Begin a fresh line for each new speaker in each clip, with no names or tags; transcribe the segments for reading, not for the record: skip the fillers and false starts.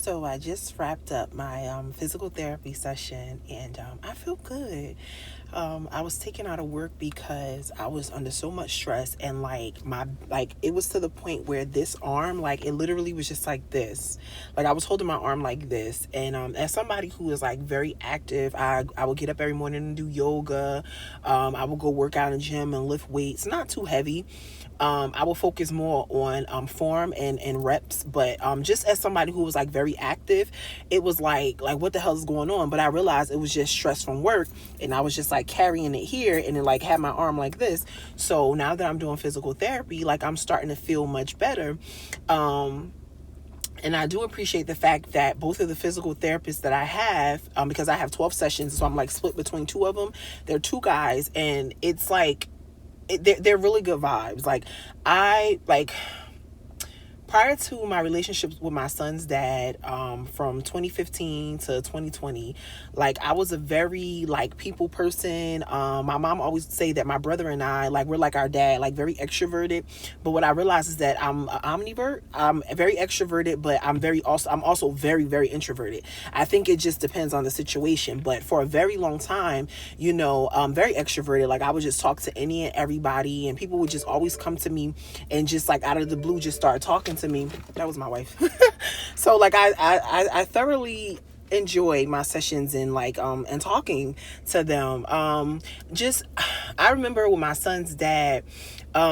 So I just wrapped up my physical therapy session, and I feel good. I was taken out of work because I was under so much stress, and like it was to the point where this arm, like it literally was just like this. Like I was holding my arm like this, and as somebody who is like very active, I would get up every morning and do yoga. I would go work out in the gym and lift weights, not too heavy. I will focus more on form and reps, but just as somebody who was like very active, it was like what the hell is going on? But I realized it was just stress from work, and I was just like carrying it here, and then like had my arm like this. So now that I'm doing physical therapy, like I'm starting to feel much better. And I do appreciate the fact that both of the physical therapists that I have, because I have 12 sessions, so I'm like split between two of them. They're two guys, and it's like they're really good vibes. Like I like prior to my relationships with my son's dad, from 2015 to 2020, like I was a very like people person. My mom always say that my brother and I, like we're like our dad, like very extroverted. But what I realized is that I'm an omnivert. I'm very extroverted, but I'm also very, very introverted. I think it just depends on the situation. But for a very long time, I'm very extroverted. Like I would just talk to any and everybody, and people would just always come to me and just like out of the blue just start talking to me. That was my wife. So like I thoroughly enjoyed my sessions and like and talking to them. Just I remember with my son's dad,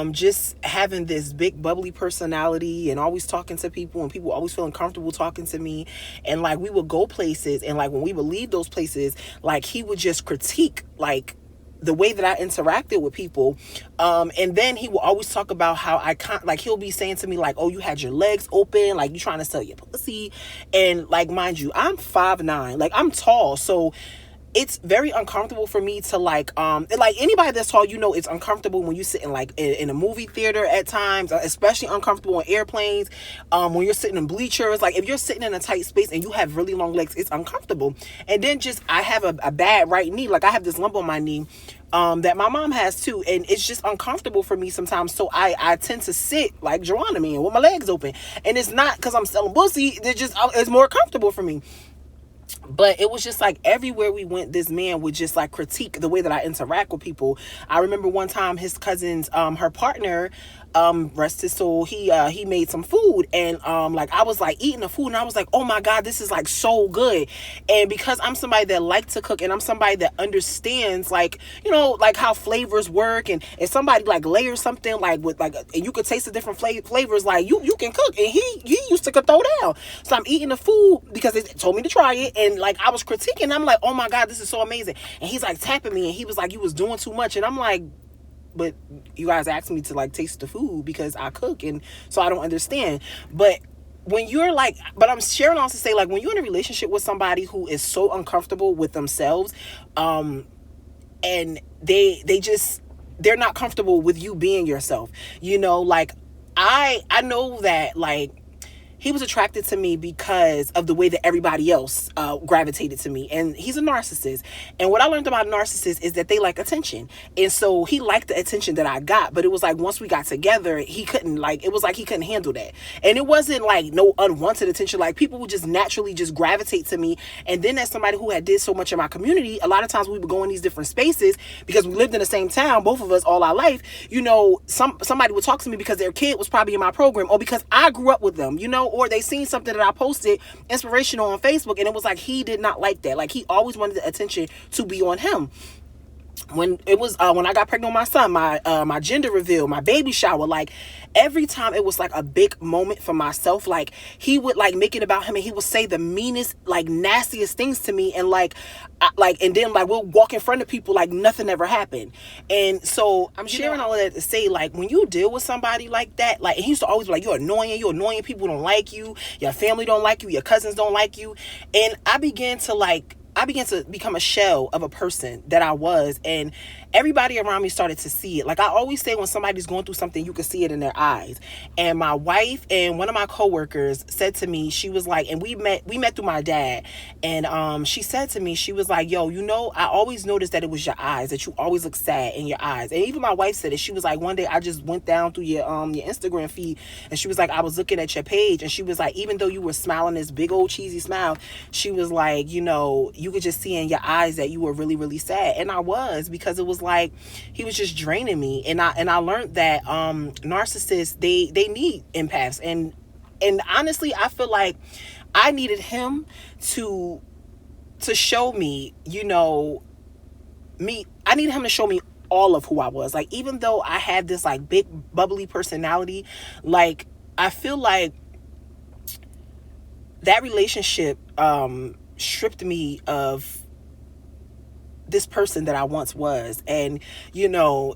just having this big bubbly personality and always talking to people, and people always feeling comfortable talking to me. And like we would go places, and like when we would leave those places, like he would just critique like the way that I interacted with people. And then he will always talk about how I can't, like he'll be saying to me like, oh, you had your legs open, like you trying to sell your pussy. And like, mind you, I'm 5'9", like I'm tall. So it's very uncomfortable for me to like anybody that's tall, it's uncomfortable when you sit in like in a movie theater at times, especially uncomfortable on airplanes, when you're sitting in bleachers. Like if you're sitting in a tight space and you have really long legs, it's uncomfortable. And then just I have a bad right knee, like I have this lump on my knee that my mom has too, and it's just uncomfortable for me sometimes. So I tend to sit like Geronimo with my legs open, and it's not because I'm selling pussy, it's more comfortable for me. But it was just like everywhere we went, this man would just like critique the way that I interact with people. I remember one time his cousin's her partner, rest his soul, he made some food, and like I was like eating the food, and I was like, oh my god, this is like so good. And because I'm somebody that likes to cook, and I'm somebody that understands like like how flavors work, and if somebody like layers something like with like, and you could taste the different flavors, like you can cook, and he used to throw down. So I'm eating the food because they told me to try it, and like I was critiquing, and I'm like, oh my god, this is so amazing. And he's like tapping me, and he was like, you was doing too much. And I'm like, but you guys asked me to like taste the food because I cook, and so I don't understand. But when you're like, but I'm sharing on to say, like, when you're in a relationship with somebody who is so uncomfortable with themselves, and they're not comfortable with you being yourself, like I know that like he was attracted to me because of the way that everybody else gravitated to me. And he's a narcissist. And what I learned about narcissists is that they like attention. And so he liked the attention that I got. But it was like once we got together, he couldn't handle that. And it wasn't like no unwanted attention. Like people would just naturally just gravitate to me. And then as somebody who had did so much in my community, a lot of times we would go in these different spaces because we lived in the same town, both of us, all our life. Somebody would talk to me because their kid was probably in my program, or because I grew up with them, or they seen something that I posted inspirational on Facebook, and it was like he did not like that. Like he always wanted the attention to be on him. When it was when I got pregnant with my son, my gender reveal, my baby shower, like every time it was like a big moment for myself. Like he would like make it about him, and he would say the meanest, like nastiest things to me, and and then like we'll walk in front of people like nothing ever happened. And so I'm sharing all of that to say, like, when you deal with somebody like that, like, and he used to always be like, you're annoying, people don't like you, your family don't like you, your cousins don't like you. And I began to become a shell of a person that I was. And everybody around me started to see it. Like I always say, when somebody's going through something, you can see it in their eyes. And my wife and one of my coworkers said to me, she was like, and we met through my dad, and she said to me, she was like, yo, you know, I always noticed that it was your eyes, that you always look sad in your eyes. And even my wife said it. She was like, one day I just went down through your Instagram feed, and she was like, I was looking at your page, and she was like, even though you were smiling this big old cheesy smile, she was like, you know, you could just see in your eyes that you were really, really sad. And I was, because it was like he was just draining me. And I learned that narcissists, they need empaths, and honestly, I feel like I needed him to show me, you know, I needed him to show me all of who I was. Like, even though I had this like big bubbly personality, like I feel like that relationship stripped me of this person that I once was. And you know,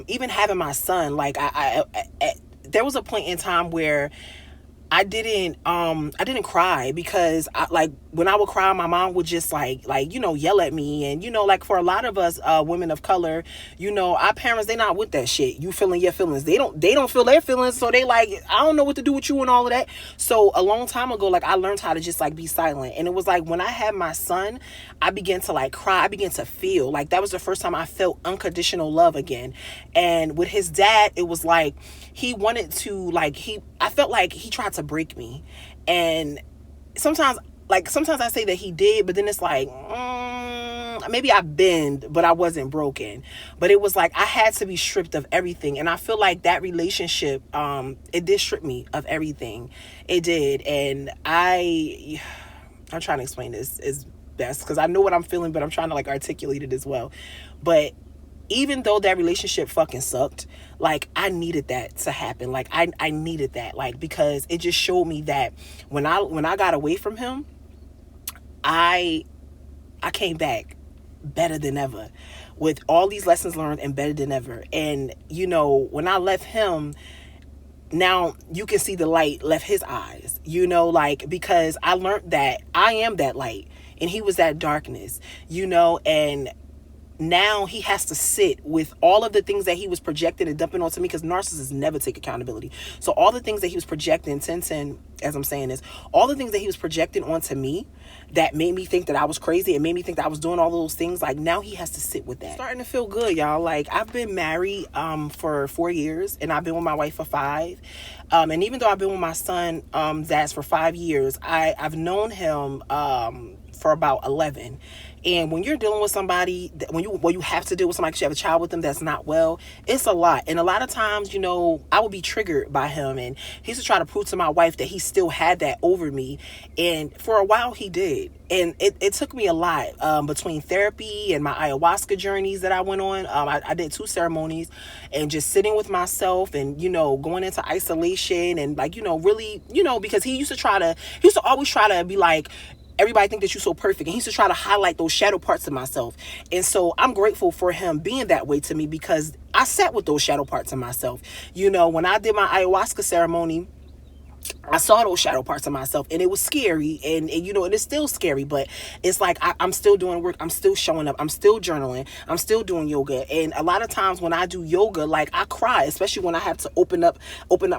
even having my son, like I there was a point in time where I didn't cry, because like when I would cry, my mom would just like you know, yell at me. And you know, like for a lot of us women of color, you know, our parents, they not with that shit. You feeling your feelings, they don't feel their feelings, so they like, I don't know what to do with you and all of that. So a long time ago, like I learned how to just like be silent. And it was like when I had my son, I began to like cry. I began to feel like that was the first time I felt unconditional love again. And with his dad, it was like he wanted to like I felt like he tried to break me. And sometimes I say that he did, but then it's like maybe I bend, but I wasn't broken. But it was like I had to be stripped of everything. And I feel like that relationship, it did strip me of everything. It did. And I'm trying to explain this as best, because I know what I'm feeling, but I'm trying to like articulate it as well. But even though that relationship fucking sucked, like I needed that to happen. Like I needed that, like, because it just showed me that when I got away from him, I came back better than ever, with all these lessons learned, and better than ever. And you know, when I left him, now you can see the light left his eyes, you know, like, because I learned that I am that light and he was that darkness, you know. And now he has to sit with all of the things that he was projecting and dumping onto me, because narcissists never take accountability. So all the things that he was projecting, 10, as I'm saying this, all the things that he was projecting onto me that made me think that I was crazy and made me think that I was doing all those things, like now he has to sit with that. Starting to feel good, y'all. Like I've been married for 4 years, and I've been with my wife for 5. And even though I've been with my son, Zaz, for 5 years, I've known him for about 11. And when you're dealing with somebody, when you have to deal with somebody because you have a child with them that's not well, it's a lot. And a lot of times, you know, I would be triggered by him, and he used to try to prove to my wife that he still had that over me. And for a while he did. And it took me a lot, between therapy and my ayahuasca journeys that I went on. I did 2 ceremonies, and just sitting with myself, and, you know, going into isolation, and like, you know, really, you know, because he used to always try to be like, everybody think that you're so perfect. And he used to try to highlight those shadow parts of myself. And so I'm grateful for him being that way to me, because I sat with those shadow parts of myself. You know, when I did my ayahuasca ceremony, I saw those shadow parts of myself, and it was scary, and you know, and it's still scary, but it's like I'm still doing work. I'm still showing up. I'm still journaling. I'm still doing yoga. And a lot of times when I do yoga, like I cry, especially when I have to open up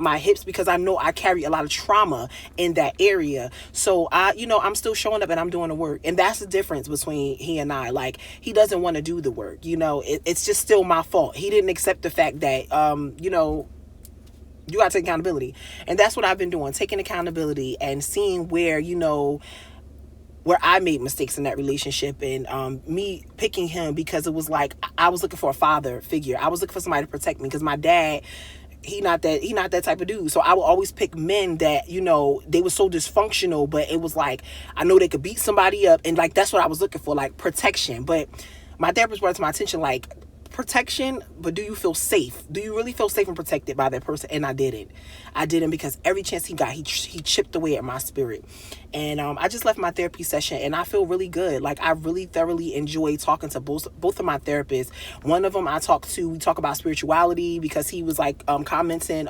my hips, because I know I carry a lot of trauma in that area. So I'm still showing up, and I'm doing the work. And that's the difference between he and I. Like, he doesn't want to do the work. You know, it's just still my fault. He didn't accept the fact that, you got to take accountability. And that's what I've been doing, taking accountability and seeing where I made mistakes in that relationship, and me picking him because it was like I was looking for a father figure. I was looking for somebody to protect me, because my dad, he not that type of dude. So I would always pick men that, you know, they were so dysfunctional, but it was like I know they could beat somebody up, and like that's what I was looking for, like protection. But my therapist brought it to my attention, like, protection, but do you feel safe? Do you really feel safe and protected by that person? And I didn't because every chance he got, he chipped away at my spirit. And I just left my therapy session, and I feel really good. Like, I really thoroughly enjoy talking to both of my therapists. One of them we talk about spirituality, because he was like commenting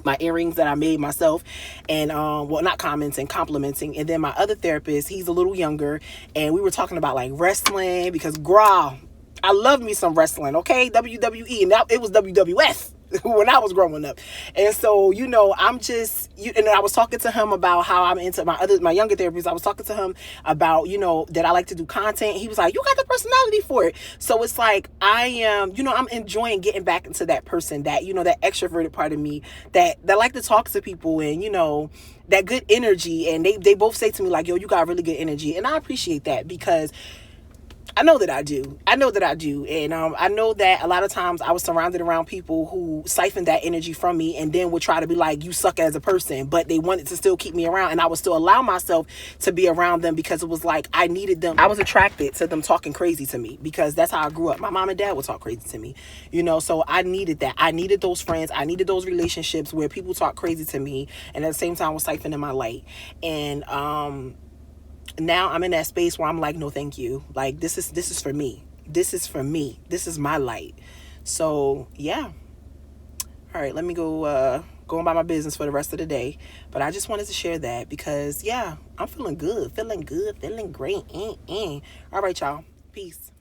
my earrings that I made myself, and not commenting, complimenting. And then my other therapist, he's a little younger, and we were talking about like wrestling, because I love me some wrestling, okay? WWE, and it was WWF when I was growing up. And so, you know, I'm just, and I was talking to him about how I'm into my younger therapists. I was talking to him about, you know, that I like to do content. He was like, you got the personality for it. So it's like, I am, you know, I'm enjoying getting back into that person, that, you know, that extroverted part of me that like to talk to people, and, you know, that good energy. And they both say to me like, yo, you got really good energy. And I appreciate that, because I know that I do. And I know that a lot of times I was surrounded around people who siphoned that energy from me, and then would try to be like, you suck as a person, but they wanted to still keep me around, and I would still allow myself to be around them, because it was like I needed them. I was attracted to them talking crazy to me, because that's how I grew up. My mom and dad would talk crazy to me, you know, so I needed that. I needed those friends. I needed those relationships where people talk crazy to me, and at the same time was siphoning my light. And now I'm in that space where I'm like, no, thank you. Like, this is for me. This is for me. This is my light. So yeah. All right, let me go about my business for the rest of the day. But I just wanted to share that, because yeah, I'm feeling good, feeling great. All right, y'all. Peace.